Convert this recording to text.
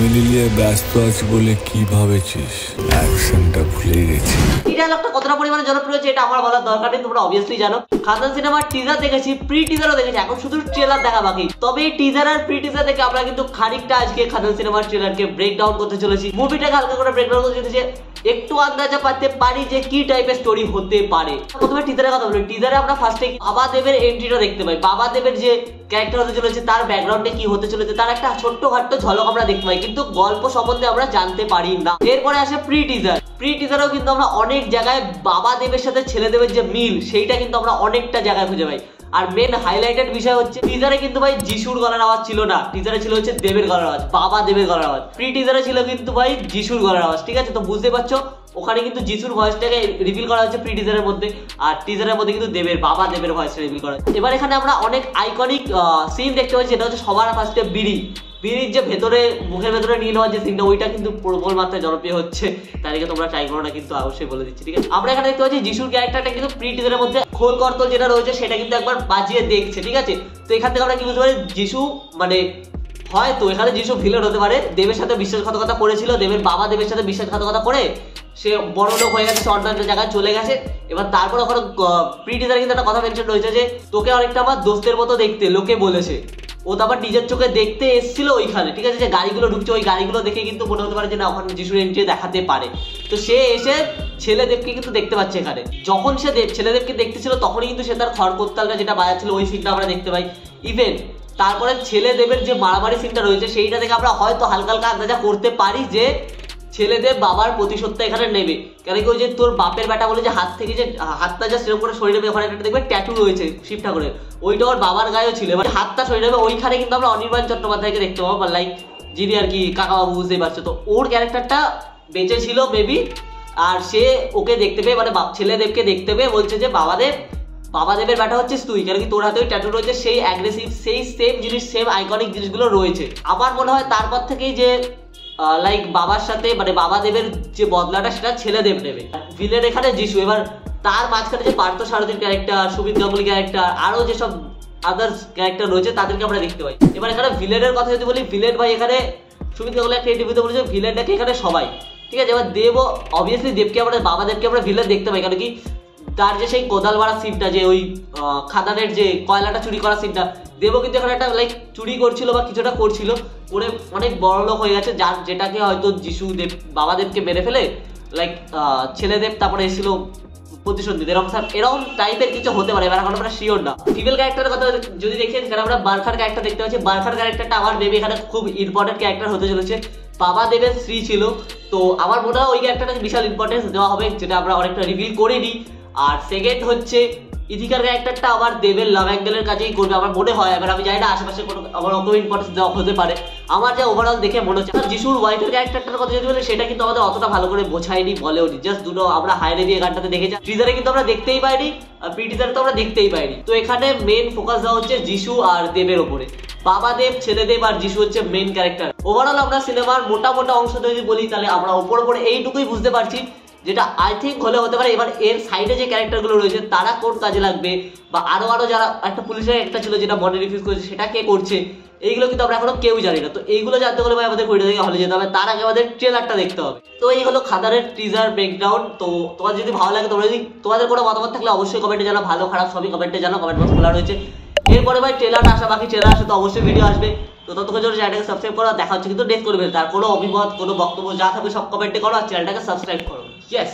Family নিয়ে ব্যস্ত আছি বলে কি ভাবেছিস? অ্যাকশনটা ভুলে গেছি। এই ডায়লগটা কতটা পরিমাণে জনপ্রিয় হয়েছে এটা আমার বলার দরকার নেই, তোমরা অবভিয়াসলি জানো। খাদান সিনেমার টিজার দেখেছি, প্রি টিজারও দেখেছি, এখন শুধু ট্রেলার দেখা বাকি। তবে এই টিজার আর প্রি টিজার দেখে আমরা কিন্তু খানিকটা আজকে খাদান সিনেমার ট্রেলারকে ব্রেক ডাউন করতে চলেছি, মুভিটাকে হালকা করে ব্রেক ডাউন করতে চলেছি, একটু আন্দাজা পাতে পারি যে কি টাইপের স্টোরি হতে পারে। প্রথমে টিজারের কথা বলি। টিজারে আমরা ফার্স্টে বাবা দেবের এন্ট্রিটা দেখতে পাই। বাবা দেবের যে ক্যারেক্টার হতে চলেছে, তার ব্যাকগ্রাউন্ডে কি হতে চলেছে, তার একটা ছোট্টখাট্ট ঝলক আমরা দেখতে পাই, কিন্তু গল্প সম্বন্ধে আমরা জানতে পারি না। এরপরে আসে প্রি টিজার। প্রি টিজারেও কিন্তু আমরা অনেক জায়গায় বাবা দেবের সাথে ছেলে দেবের যে মিল, সেইটা কিন্তু আমরা অনেকটা জায়গায় খুঁজে পাই। আর মেন হাইলাইটেড বিষয় হচ্ছে টিজারে কিন্তু ভাই যিশুর গলার আওয়াজ ছিল না, টিজারে ছিল হচ্ছে দেবের গলার আওয়াজ, বাবা দেবের গলার আওয়াজ। প্রি টিজারে ছিল কিন্তু ভাই যিশুর গলার আওয়াজ, ঠিক আছে? তো বুঝতে পারছো ওখানে কিন্তু যিশুর ভয়েসটাকে রিভিল করা হচ্ছে প্রি টিজারের মধ্যে, আর টিজারের মধ্যে কিন্তু দেবের বাবা দেবের ভয়েসটা রিভিল করা হচ্ছে। এবার এখানে আমরা অনেক আইকনিক সিন দেখতে পাচ্ছি, যেটা হচ্ছে সবার ফার্স্টে বিড়ির যে ভেতরে মুখের ভেতরে নীল হওয়ার যে সিনটা, ওইটা কিন্তু প্রবল মাত্রায় জনপ্রিয় হচ্ছে। তাদেরকে তোমরা ট্রাই করো না, কিন্তু অবশ্যই বলে দিচ্ছি, ঠিক আছে? আমরা এখানে দেখতে পাচ্ছি যিশুর ক্যারেক্টারটা কিন্তু প্রি টিজারের মধ্যে খোল করতল যেটা রয়েছে সেটা কিন্তু একবার বাজিয়ে দেখছে, ঠিক আছে? তো এখান থেকে আমরা কি বুঝতে পারি, যিশু মানে হয়তো এখানে যিশু ভিলেন হতে পারে। দেবের সাথে বিশ্বাসঘাতকতা করেছিল, দেবের বাবা দেবের সাথে বিশ্বাসঘাতকতা করে সে বড় লোক হয়ে গেছে, অন্য জায়গায় চলে গেছে। এবার তারপর ওখানে প্রি টিজারে কিন্তু একটা কথা মেনশন রয়েছে যে তোকে অনেকটা আমার দোস্তের মতো দেখতে লোকে বলেছে। ও তো আবার নিজের চোখে দেখতে এসেছিল ওইখানে, ঠিক আছে? যে গাড়িগুলো ঢুকছে, ওই গাড়িগুলো দেখে কিন্তু মনে হতে পারে যে না ওখানে যিশুর এন্ট্রি দেখাতে পারে। তো সে এসে ছেলেদেবকে কিন্তু দেখতে পাচ্ছে এখানে। যখন সে ছেলেদেবকে দেখতেছিল তখনই কিন্তু সে তার খড়কোত্তালটা যেটা বাজাচ্ছিল, ওই সিনটা আমরা দেখতে পাই। ইভেন তারপরে ছেলেদেবের যে মারামারি সিনটা রয়েছে সেইটা থেকে আমরা হয়তো হালকা হালকা আন্দাজা করতে পারি যে ছেলেদেব বাবার প্রতিশোধটা এখানে নেবে। কেন কি ওই যে তোর বাপের বেটা বলে যে হাত থেকে যে হাতটা যা সেরকম করে সরিয়ে নেবে, ওখানে একটা দেখবে ট্যাটু রয়েছে শিব ঠাকুরের, ওইটা ওর বাবার গায়েও ছিল। এবার হাতটা সরিয়ে নেবে, ওইখানে কিন্তু আমরা অনির্বাণ চট্টোপাধ্যায়কে দেখতে পাবো, লাইক যিনি আর কি কাকাবাবু, বুঝতেই পারছো। তো ওর ক্যারেক্টারটা বেঁচে ছিল মেবি, আর সে ওকে দেখতে পেয়ে মানে ছেলেদেবকে দেখতে পেয়ে বলছে যে বাবা দেবের ব্যাটা হচ্ছিস তুই, কেন কি তোর হাতে ওই ট্যাটু রয়েছে, সেই অ্যাগ্রেসিভ সেই সেম জিনিস, সেম আইকনিক জিনিসগুলো রয়েছে। আমার মনে হয় তারপর থেকেই যে লাইক বাবার সাথে মানে বাবা দেবের যে বদলাটা সেটা ছেলেদেব নেবে। ভিলেন এখানে যিশু। এবার তার মাঝখানে যে পার্থ সারথীর ক্যারেক্টার, সুমিত গাঙ্গুলি ক্যারেক্টার, আরো যেসব আদার্স ক্যারেক্টার রয়েছে তাদেরকে আমরা দেখতে পাই। এবার এখানে ভিলেনের কথা যদি বলি, ভিলেন ভাই এখানে সুমিত গাঙ্গুলি একটা ইন্টারভিউতে বলেছে ভিলেনটাকে এখানে সবাই, ঠিক আছে? এবার দেব অবভিয়াসলি দেবকে আমরা বাবা দেবকে আমরা ভিলেন দেখতে পাই, কারণ কি তার যে সেই কোদাল মারা সিনটা, যে ওই খাদানের যে কয়লাটা চুরি করা সিনটা, দেবও কিন্তু এখানে একটা লাইক চুরি করছিল বা কিছুটা করছিল, করে অনেক বড় লোক হয়ে গেছে, যার যেটাকে হয়তো যিশু দেব বাবা দেবকে মেরে ফেলে লাইক ছেলেদেব তারপরে এসেছিল প্রতিশোধ নিতে, এরকম টাইপের কিছু হতে পারে। এবার এখন আমরা শিওর না। ফিমেল ক্যারেক্টারের কথা যদি দেখি, এখানে আমরা বারখার ক্যারেক্টার দেখতে পাচ্ছি। বারখার ক্যারেক্টারটা আমার দেবে এখানে খুব ইম্পর্টেন্ট ক্যারেক্টার হতে চলেছে। বাবা দেবের স্ত্রী ছিল, তো আমার মনে হয় ওই ক্যারেক্টারটাকে বিশাল ইম্পর্টেন্স দেওয়া হবে, যেটা আমরা অনেকটা রিভিল করে নিই। আর সেকেন্ড হচ্ছে ইথিকার ক্যারেক্টারটা আবার দেবের লাভ অ্যাঙ্গেলের কাজেই করবে আমার মনে হয়। এবার আমি জানি না আশেপাশে কোনো আমার অত ইম্পর্টেন্স দেওয়া হতে পারে, আমার যা ওভারঅল দেখে মনে হচ্ছে। যিশুর ওয়াইফের ক্যারেক্টারটার কথা যদি বলি, সেটা কিন্তু আমাদের অতটা ভালো করে বোঝায়নি, বলেও নি, জাস্ট দুটো আমরা হাইরে দিয়ে গানটাতে দেখেছি। টিজারে কিন্তু আমরা দেখতেই পাইনি, আর প্রি টিজারে তো আমরা দেখতেই পাইনি। তো এখানে মেন ফোকাস দেওয়া হচ্ছে যিশু আর দেবের ওপরে। বাবা দেব, ছেলেদেব আর যিশু হচ্ছে মেন ক্যারেক্টার। ওভারঅল আমরা সিনেমার মোটা অংশ যদি বলি, তাহলে আমরা ওপরে এইটুকুই বুঝতে পারছি, যেটা আই থিঙ্ক হলে হতে পারে। এবার এর সাইডে যে ক্যারেক্টারগুলো রয়েছে তারা কোন কাজে লাগবে, বা আরো যারা একটা পুলিশের একটা ছিল যেটা বডি রিফিউজ করেছে, সেটা কে করছে, এইগুলো কিন্তু আমরা এখনো কেউ জানি না। তো এইগুলো জানতে হলে ভাই আমাদের কোয়েটা থেকে হলে যেতে হবে, তার আগে আমাদের ট্রেলারটা দেখতে হবে। তো এই হলো খাদানের টিজার ব্রেকডাউন। তো তোমার যদি ভালো লাগে, তোমরা যদি তোমাদের কোনো মতামত থাকলে অবশ্যই কমেন্টে জানাও, ভালো খারাপ সবই কমেন্টে জানাও, কমেন্ট বক্স খোলা রয়েছে। এরপরে ভাই ট্রেলারটা আসা বাকি, ট্রেলার আসে তো অবশ্যই ভিডিও আসবে। তো ততক্ষণ জন্য চ্যানেলটাকে সাবস্ক্রাইব করো, দেখা হচ্ছে কিন্তু নেক্সট করবে। তার কোনো অভিমত কোনো বক্তব্য যা থাকবে সব কমেন্টে করো, আর চ্যানেলটাকে সাবস্ক্রাইব করো। ইয়েস।